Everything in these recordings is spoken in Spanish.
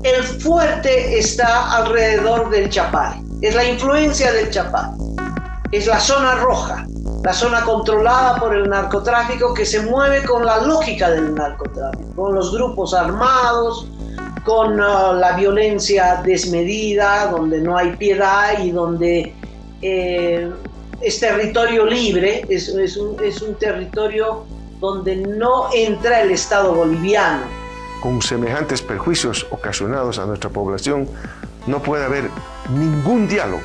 El fuerte está alrededor del Chapare, es la influencia del Chapare, es la zona roja, la zona controlada por el narcotráfico que se mueve con la lógica del narcotráfico, con los grupos armados, con la violencia desmedida, donde no hay piedad y donde es territorio libre, es un territorio donde no entra el Estado boliviano. Con semejantes perjuicios ocasionados a nuestra población, no puede haber ningún diálogo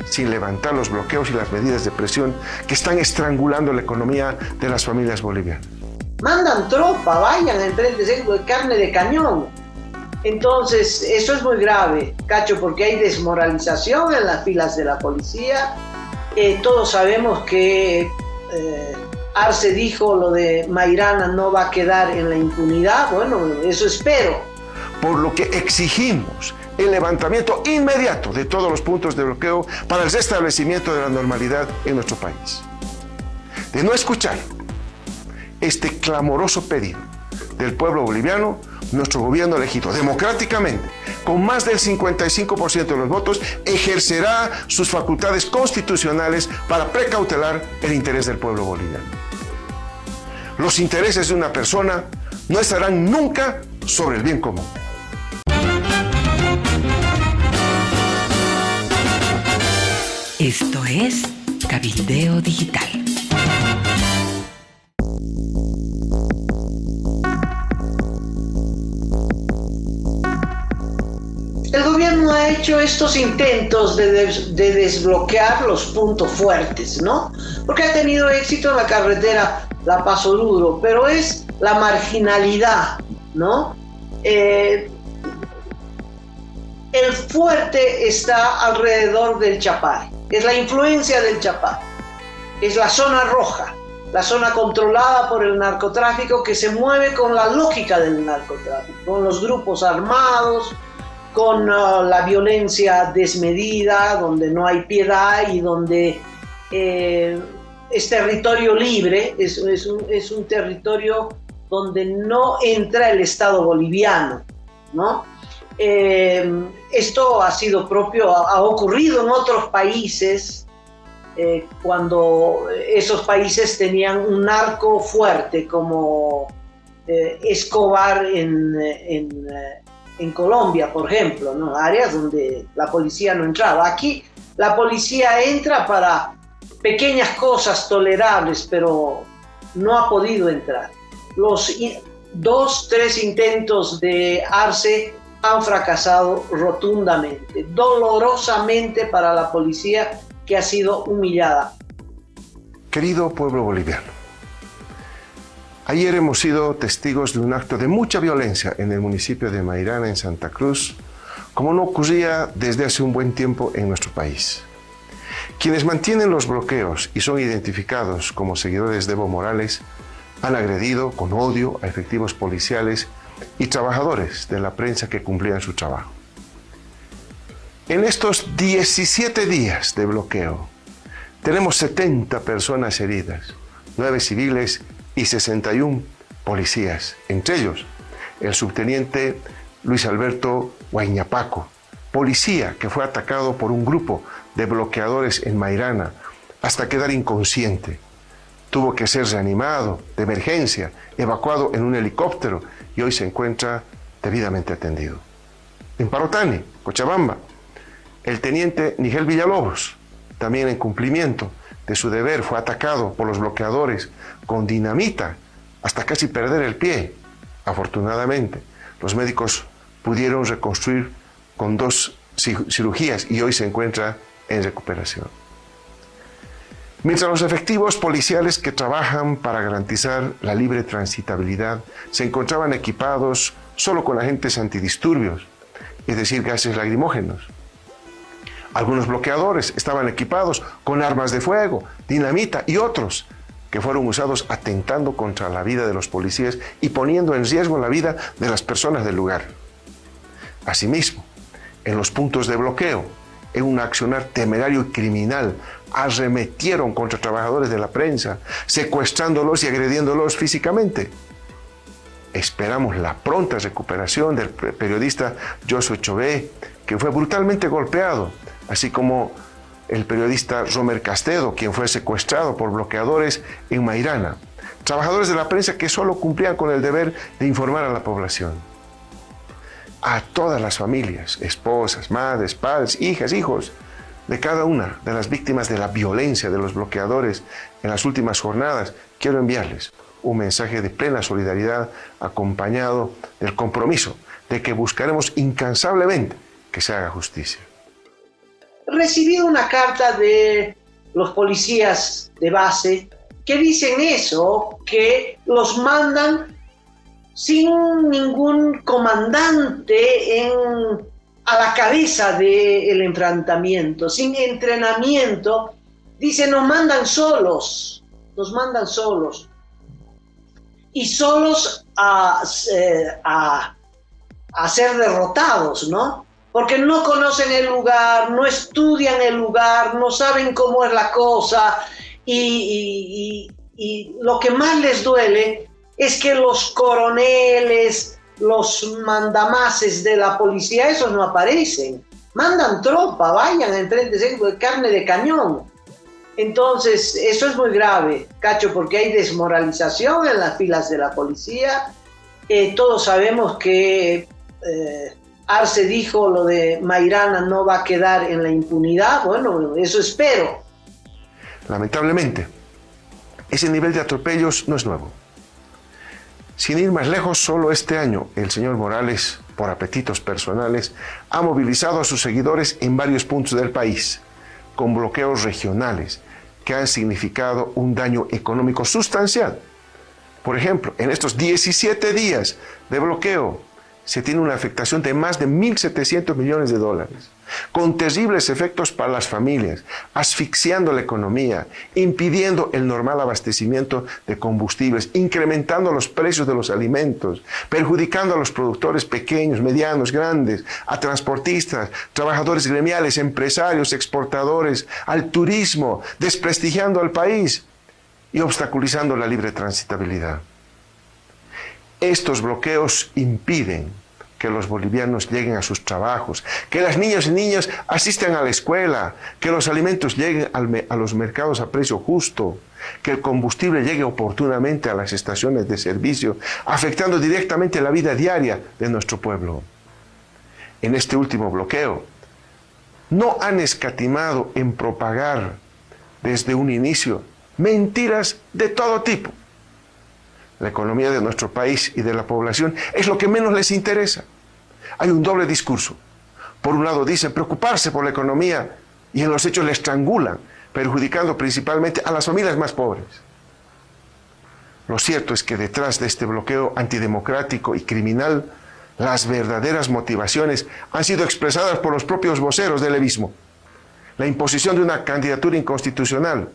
sin levantar los bloqueos y las medidas de presión que están estrangulando la economía de las familias bolivianas. Mandan tropa, vayan al frente seco de carne de cañón. Entonces, eso es muy grave, Cacho, porque hay desmoralización en las filas de la policía. Todos sabemos que Arce dijo lo de Mairana no va a quedar en la impunidad. Bueno, eso espero. Por lo que exigimos el levantamiento inmediato de todos los puntos de bloqueo para el restablecimiento de la normalidad en nuestro país. De no escuchar este clamoroso pedido del pueblo boliviano, nuestro gobierno elegido democráticamente, con más del 55% de los votos, ejercerá sus facultades constitucionales para precautelar el interés del pueblo boliviano. Los intereses de una persona no estarán nunca sobre el bien común. Esto es Cabildeo Digital. El gobierno ha hecho estos intentos de desbloquear los puntos fuertes, ¿no? Porque ha tenido éxito en la carretera La Paso Duro, pero es la marginalidad, ¿no? El fuerte está alrededor del Chapare, es la influencia del Chapare, es la zona roja, la zona controlada por el narcotráfico que se mueve con la lógica del narcotráfico, con los grupos armados, con la violencia desmedida, donde no hay piedad y donde es territorio libre, es un territorio donde no entra el Estado boliviano, ¿no? Esto ha sido propio, ha ocurrido en otros países cuando esos países tenían un narco fuerte como Escobar en Colombia, por ejemplo, ¿no? Áreas donde la policía no entraba. Aquí la policía entra para pequeñas cosas tolerables, pero no ha podido entrar. Los 2-3 intentos de Arce han fracasado rotundamente, dolorosamente para la policía que ha sido humillada. Querido pueblo boliviano, ayer hemos sido testigos de un acto de mucha violencia en el municipio de Mairana, en Santa Cruz, como no ocurría desde hace un buen tiempo en nuestro país. Quienes mantienen los bloqueos y son identificados como seguidores de Evo Morales han agredido con odio a efectivos policiales y trabajadores de la prensa que cumplían su trabajo. En estos 17 días de bloqueo, tenemos 70 personas heridas, 9 civiles y 61 policías, entre ellos el subteniente Luis Alberto Huayñapaco, policía que fue atacado por un grupo de bloqueadores en Mairana hasta quedar inconsciente. Tuvo que ser reanimado de emergencia, evacuado en un helicóptero y hoy se encuentra debidamente atendido. En Parotani, Cochabamba, el teniente Nigel Villalobos, también en cumplimiento de su deber, fue atacado por los bloqueadores con dinamita hasta casi perder el pie. Afortunadamente, los médicos pudieron reconstruir con 2 cirugías y hoy se encuentra en recuperación. Mientras los efectivos policiales que trabajan para garantizar la libre transitabilidad se encontraban equipados solo con agentes antidisturbios, es decir, gases lacrimógenos. Algunos bloqueadores estaban equipados con armas de fuego, dinamita y otros que fueron usados atentando contra la vida de los policías y poniendo en riesgo la vida de las personas del lugar. Asimismo, en los puntos de bloqueo, en un accionar temerario y criminal, arremetieron contra trabajadores de la prensa, secuestrándolos y agrediéndolos físicamente. Esperamos la pronta recuperación del periodista Josué Chové, que fue brutalmente golpeado, así como el periodista Romer Castedo, quien fue secuestrado por bloqueadores en Mairana. Trabajadores de la prensa que solo cumplían con el deber de informar a la población. A todas las familias, esposas, madres, padres, hijas, hijos, de cada una de las víctimas de la violencia de los bloqueadores en las últimas jornadas, quiero enviarles un mensaje de plena solidaridad acompañado del compromiso de que buscaremos incansablemente que se haga justicia. Recibí una carta de los policías de base que dicen eso, que los mandan sin ningún comandante a la cabeza del enfrentamiento, sin entrenamiento. Dicen, nos mandan solos y solos a ser derrotados, ¿no? Porque no conocen el lugar, no estudian el lugar, no saben cómo es la cosa, y lo que más les duele es que los coroneles, los mandamases de la policía, esos no aparecen. Mandan tropa, vayan, enfréntense, carne de cañón. Entonces, eso es muy grave, Cacho, porque hay desmoralización en las filas de la policía. Todos sabemos que Arce dijo lo de Mairana no va a quedar en la impunidad. Bueno, eso espero. Lamentablemente, ese nivel de atropellos no es nuevo. Sin ir más lejos, solo este año el señor Morales, por apetitos personales, ha movilizado a sus seguidores en varios puntos del país, con bloqueos regionales que han significado un daño económico sustancial. Por ejemplo, en estos 17 días de bloqueo se tiene una afectación de más de 1.700 millones de dólares, con terribles efectos para las familias, asfixiando la economía, impidiendo el normal abastecimiento de combustibles, incrementando los precios de los alimentos, perjudicando a los productores pequeños, medianos, grandes, a transportistas, trabajadores gremiales, empresarios, exportadores, al turismo, desprestigiando al país y obstaculizando la libre transitabilidad. Estos bloqueos impiden que los bolivianos lleguen a sus trabajos, que las niñas y niños asistan a la escuela, que los alimentos lleguen a los mercados a precio justo, que el combustible llegue oportunamente a las estaciones de servicio, afectando directamente la vida diaria de nuestro pueblo. En este último bloqueo, no han escatimado en propagar desde un inicio mentiras de todo tipo. La economía de nuestro país y de la población es lo que menos les interesa. Hay un doble discurso. Por un lado dicen preocuparse por la economía y en los hechos la estrangulan, perjudicando principalmente a las familias más pobres. Lo cierto es que detrás de este bloqueo antidemocrático y criminal, las verdaderas motivaciones han sido expresadas por los propios voceros del levismo. La imposición de una candidatura inconstitucional,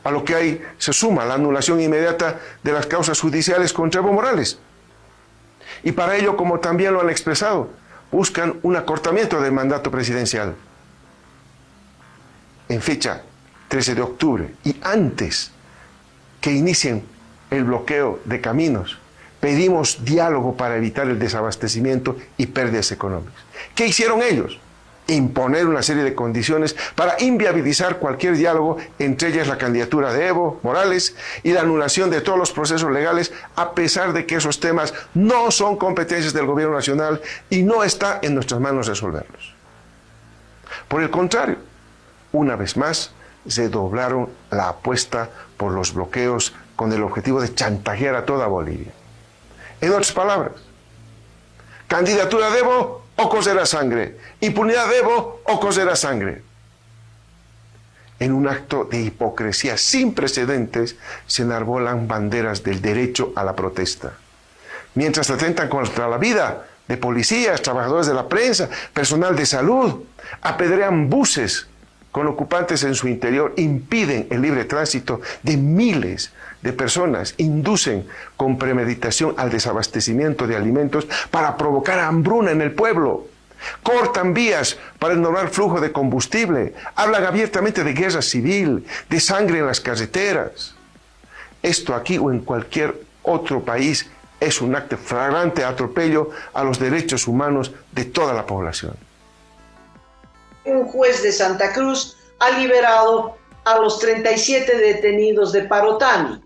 a lo que se suma la anulación inmediata de las causas judiciales contra Evo Morales. Y para ello, como también lo han expresado, buscan un acortamiento del mandato presidencial. En fecha 13 de octubre y antes que inicien el bloqueo de caminos, pedimos diálogo para evitar el desabastecimiento y pérdidas económicas. ¿Qué hicieron ellos? Imponer una serie de condiciones para inviabilizar cualquier diálogo, entre ellas la candidatura de Evo Morales y la anulación de todos los procesos legales, a pesar de que esos temas no son competencias del gobierno nacional y no está en nuestras manos resolverlos. Por el contrario, una vez más, se doblaron la apuesta por los bloqueos con el objetivo de chantajear a toda Bolivia. En otras palabras, candidatura de Evo o coserá sangre, impunidad de Evo o coserá sangre. En un acto de hipocresía sin precedentes, se enarbolan banderas del derecho a la protesta, mientras atentan contra la vida de policías, trabajadores de la prensa, personal de salud, apedrean buses con ocupantes en su interior, impiden el libre tránsito de miles de personas, inducen con premeditación al desabastecimiento de alimentos para provocar hambruna en el pueblo, cortan vías para el normal flujo de combustible, hablan abiertamente de guerra civil, de sangre en las carreteras. Esto aquí o en cualquier otro país Es un acto flagrante atropello a los derechos humanos de toda la población. Un juez de Santa Cruz ha liberado a los 37 detenidos de Parotani.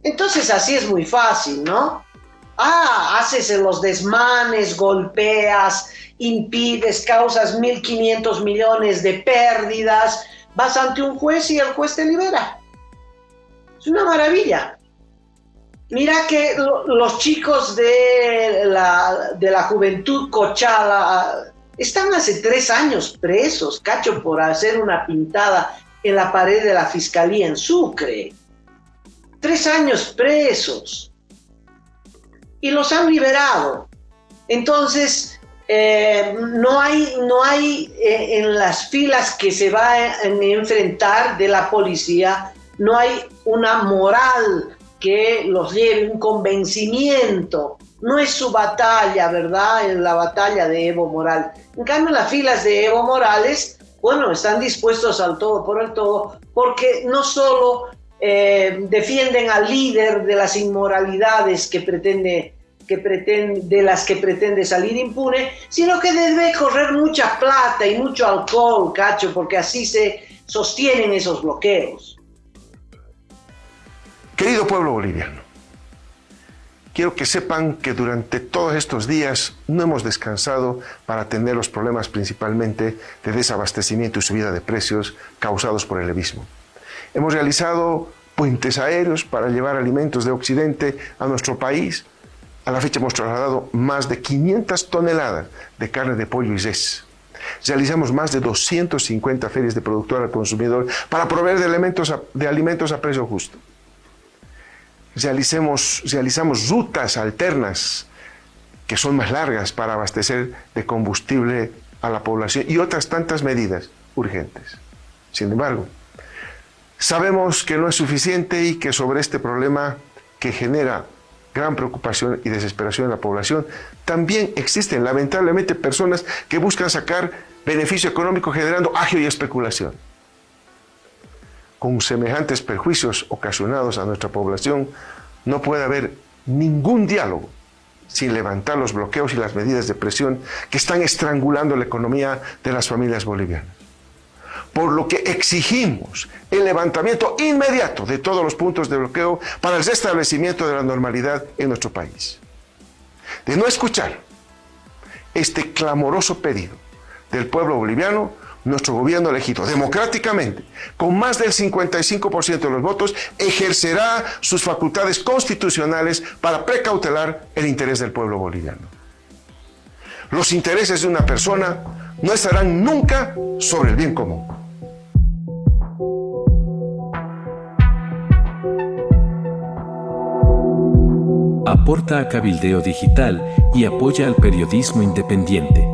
Entonces así es muy fácil, ¿no? Haces los desmanes, golpeas, impides, causas 1.500 millones de pérdidas, vas ante un juez y el juez te libera. Es una maravilla. Mira que los chicos de la Juventud Cochala están hace 3 años presos, cacho, por hacer una pintada en la pared de la Fiscalía en Sucre. 3 años presos. Y los han liberado. Entonces, no hay en las filas que se va a enfrentar de la policía, no hay una moral que los lleve, un convencimiento. No es su batalla, ¿verdad? Es la batalla de Evo Morales. En cambio, las filas de Evo Morales, bueno, están dispuestos al todo por el todo, porque no solo defienden al líder de las inmoralidades de las que pretende salir impune, sino que debe correr mucha plata y mucho alcohol, cacho, porque así se sostienen esos bloqueos. Querido pueblo boliviano, quiero que sepan que durante todos estos días no hemos descansado para atender los problemas principalmente de desabastecimiento y subida de precios causados por el evismo. Hemos realizado puentes aéreos para llevar alimentos de Occidente a nuestro país. A la fecha hemos trasladado más de 500 toneladas de carne de pollo y res. Realizamos más de 250 ferias de productor al consumidor para proveer de alimentos a precio justo. Realizamos rutas alternas que son más largas para abastecer de combustible a la población y otras tantas medidas urgentes. Sin embargo, sabemos que no es suficiente y que sobre este problema que genera gran preocupación y desesperación en la población, también existen lamentablemente personas que buscan sacar beneficio económico generando agio y especulación. Con semejantes perjuicios ocasionados a nuestra población, no puede haber ningún diálogo sin levantar los bloqueos y las medidas de presión que están estrangulando la economía de las familias bolivianas. Por lo que exigimos el levantamiento inmediato de todos los puntos de bloqueo para el restablecimiento de la normalidad en nuestro país. De no escuchar este clamoroso pedido del pueblo boliviano, nuestro gobierno elegido democráticamente, con más del 55% de los votos, ejercerá sus facultades constitucionales para precautelar el interés del pueblo boliviano. Los intereses de una persona no estarán nunca sobre el bien común. Aporta a Cabildeo Digital y apoya al periodismo independiente.